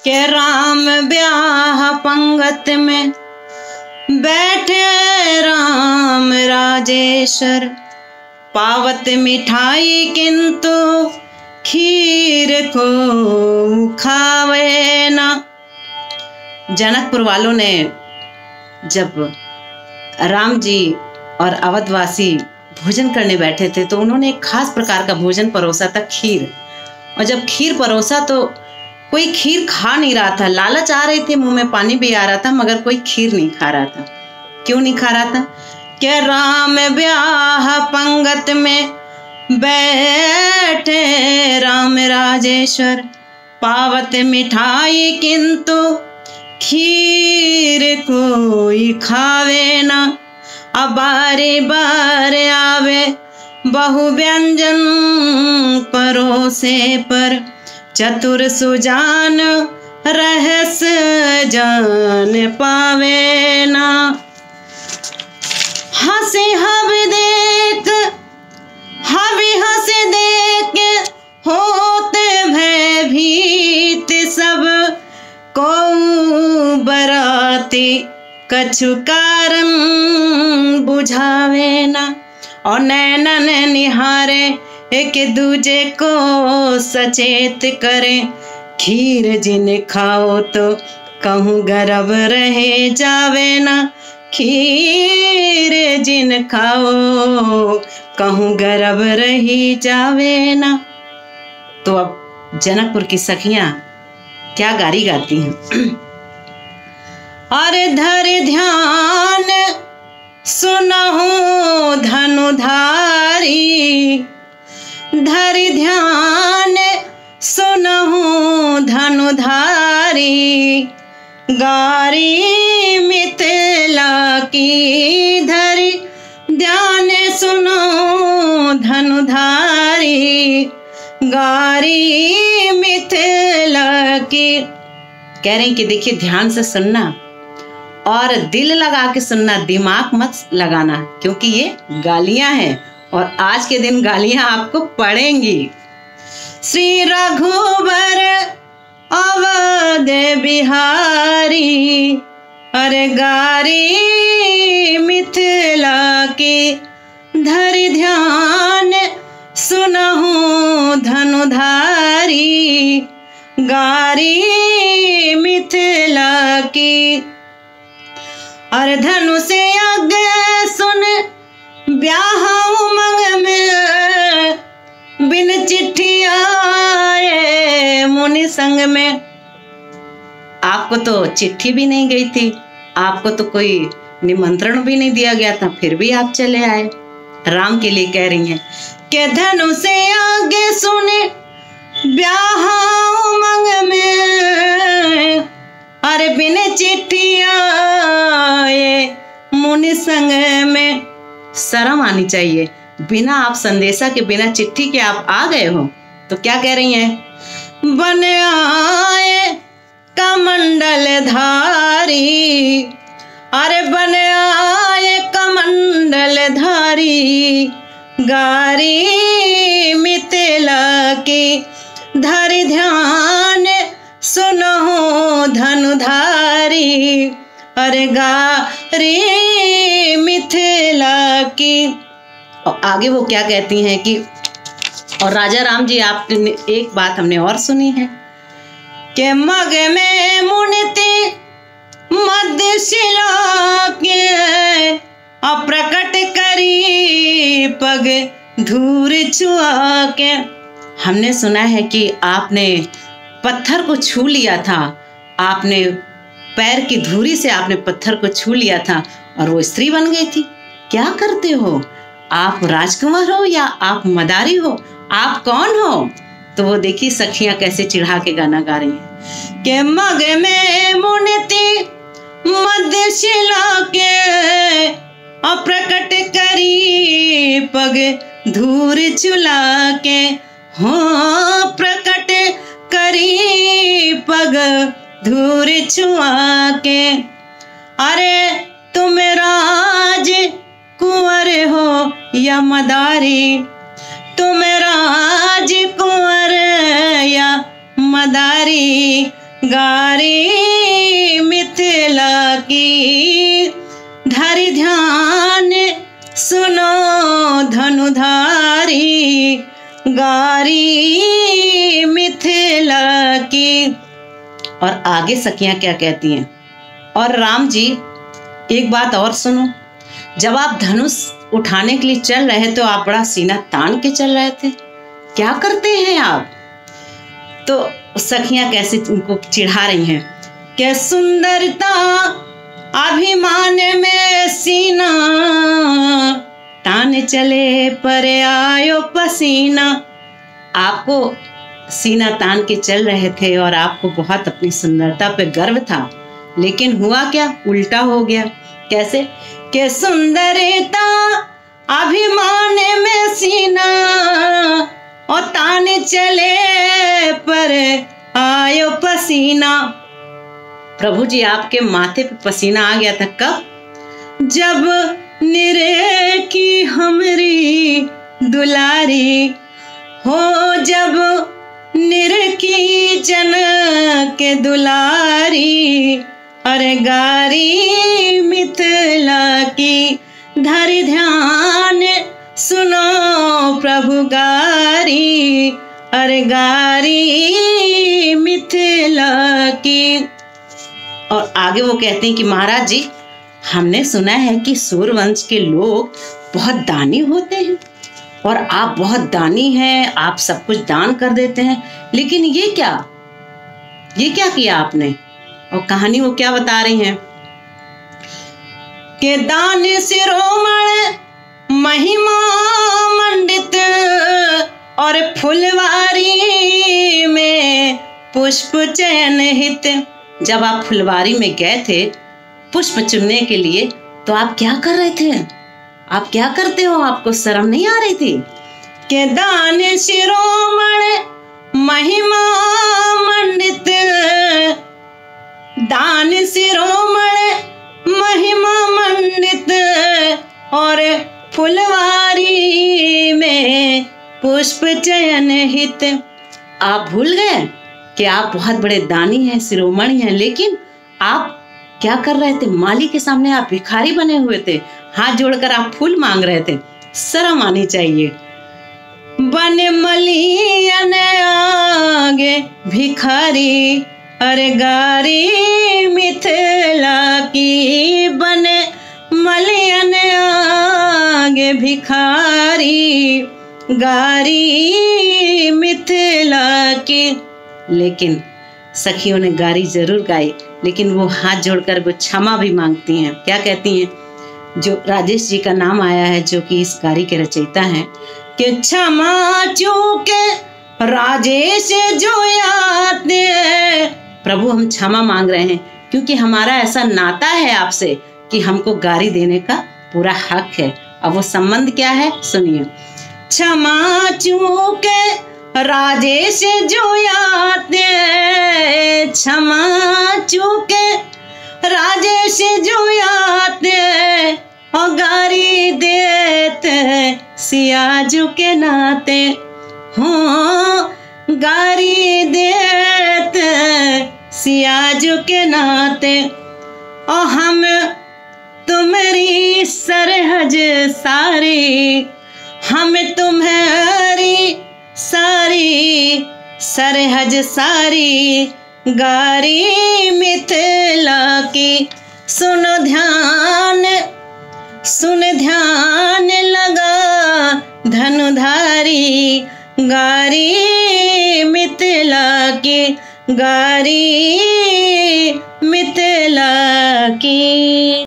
के राम ब्याह पंगत में बैठे राम राजेश्वर, पावत मिठाई किंतु खीर को खावे ना। जनकपुर वालों ने जब राम जी और अवधवासी भोजन करने बैठे थे तो उन्होंने एक खास प्रकार का भोजन परोसा था, खीर। और जब खीर परोसा तो कोई खीर खा नहीं रहा था। लालच आ रही थी, मुंह में पानी भी आ रहा था, मगर कोई खीर नहीं खा रहा था। क्यों नहीं खा रहा था? कि राम ब्याह पंगत में बैठे राम राजेश्वर, पावत मिठाई किंतु खीर कोई खावे ना। अब बारे बार आवे बहु व्यंजन परोसे पर, चतुर सुजान रहस्य जान पावे ना। हंसी हवि देख हवि हंसी देख होते भयभीत सब, को बराती कछु कारण बुझावे ना। और नैनन निहारे एक दूजे को सचेत करे, खीर जिन खाओ तो कहूँ गर्भ रहे जावे ना। खीर जिन खाओ कहूँ गर्भ रही जावे ना। तो अब जनकपुर की सखियां क्या गारी गाती हैं। अरे धर ध्यान सुनहु धनुधारी, धर ध्यान सुनहु धनुधारी, गारी मिथिला की धरि ध्यान सुनो धनुधारी, गारी मिथिला की। कह रहे हैं कि देखिए ध्यान से सुनना और दिल लगा के सुनना, दिमाग मत लगाना, क्योंकि ये गालियां हैं और आज के दिन गालियां आपको पड़ेंगी। श्री रघुबर अवध बिहारी, अरे गारी मिथिला की, धरि ध्यान सुनहु धनुधारी, गारी मिथिला की। और धनु से आगे सुन ब्याह उमंग में, बिन चिट्ठी आए मुनि संग में। आपको तो चिट्ठी भी नहीं गई थी, आपको तो कोई निमंत्रण भी नहीं दिया गया था, फिर भी आप चले आए। राम के लिए कह रही हैं कि धनु से आगे सुने ब्याह उमंग में, अरे बिन चिट्ठी आए मुनि संग में। शर्म आनी चाहिए, बिना आप संदेशा के, बिना चिट्ठी के आप आ गए हो। तो क्या कह रही हैं? बन आए कमंडल धारी, अरे बन आए कमंडल धारी, गारी मिथिला की, धरि ध्यान सुनो धनुधारी, अरे गारी मिथिला की। और आगे वो क्या कहती हैं कि और राजा राम जी, आपने एक बात हमने और सुनी है कि मग में मुनिति मध्यशिला के, अप्रकट करी पग धूर छुआ के। हमने सुना है कि आपने पत्थर को छू लिया था, आपने पैर की धूरी से आपने पत्थर को छू लिया था और वो स्त्री बन गई थी। क्या करते हो आप? राजकुमार हो या आप मदारी हो? आप कौन हो? तो वो देखिए सखियां कैसे चिढ़ा के गाना गा रही हैं कि मग में मुनिति मध्यशिला के, अप्रकट करी पग धूर चुला के, हो प्रकट करी पग धूर छुआ के। अरे तुम राज कुंवर हो या मदारी, तुम राज कुंवर या मदारी, गारी मिथिला की। धरि ध्यान सुनो धनुधारी, गारी मिथिला की। और आगे सखियां क्या कहती हैं, और राम जी एक बात और सुनो, जब आप धनुष उठाने के लिए चल रहे तो आप बड़ा सीना तान के चल रहे थे, क्या करते हैं आप? तो सखियां कैसे उनको चिढ़ा रही हैं कि सुंदरता अभिमान में सीना, तान चले पर आयो पसीना। आपको सीना तान के चल रहे थे और आपको बहुत अपनी सुंदरता पे गर्व था, लेकिन हुआ क्या? उल्टा हो गया। कैसे? कि सुंदरता अभिमान में सीना, और तान चले पर आयो पसीना। प्रभु जी आपके माथे पे पसीना आ गया था कब? जब निरे की हमरी दुलारी हो, जब निरे की जन के दुलारी। अरे गारी मिथिला की, धरि ध्यान सुनो प्रभु गारी। अरे गारी मिथिला की। और आगे वो कहते हैं कि महाराज जी, हमने सुना है कि सूर्यवंश के लोग बहुत दानी होते हैं और आप बहुत दानी हैं, आप सब कुछ दान कर देते हैं, लेकिन ये क्या किया आपने? और कहानी वो क्या बता रही हैं कि दान शिरोमण महिमा मंडित, और फुलवारी में पुष्प चयन हित। जब आप फुलवारी में गए थे पुष्प चुनने के लिए, तो आप क्या कर रहे थे? आप क्या करते हो? आपको शर्म नहीं आ रही थी? कि दान शिरोमण महिमा मंडित, दान शिरोमण महिमा मंडित, और फुलवारी में पुष्प चयन हित। आप भूल गए कि आप बहुत बड़े दानी हैं, शिरोमणि हैं, लेकिन आप क्या कर रहे थे? माली के सामने आप भिखारी बने हुए थे, हाथ जोड़कर आप फूल मांग रहे थे। शर्म आनी चाहिए। बन मलियन आगे भिखारी, अरे गारी मिथिला की। बन मलियन आगे भिखारी, गारी मिथिला की। लेकिन सखियों ने गारी जरूर गाई, लेकिन वो हाथ जोड़कर वो क्षमा भी मांगती हैं। क्या कहती हैं? जो राजेश जी का नाम आया है, जो कि इस गारी के रचयिता हैं, कि क्षमा चूके राजेश जो याद। प्रभु हम क्षमा मांग रहे हैं, क्योंकि हमारा ऐसा नाता है आपसे कि हमको गारी देने का पूरा हक है। अब वो संबंध क्या है सुनिए। क्षमा चूके राजेश जो याद, क्षमा चूके राजेश जो याद, और गारी देते सियाजू के नाते हो, गारी देते सियाजू के नाते। और हम तुम्हारी सरहज सारी, हम तुम्हारी सारी सरहज सारी, गारी मिथिला की। सुन ध्यान लगा धनुधारी, गारी मिथिला की, गारी मिथिला की।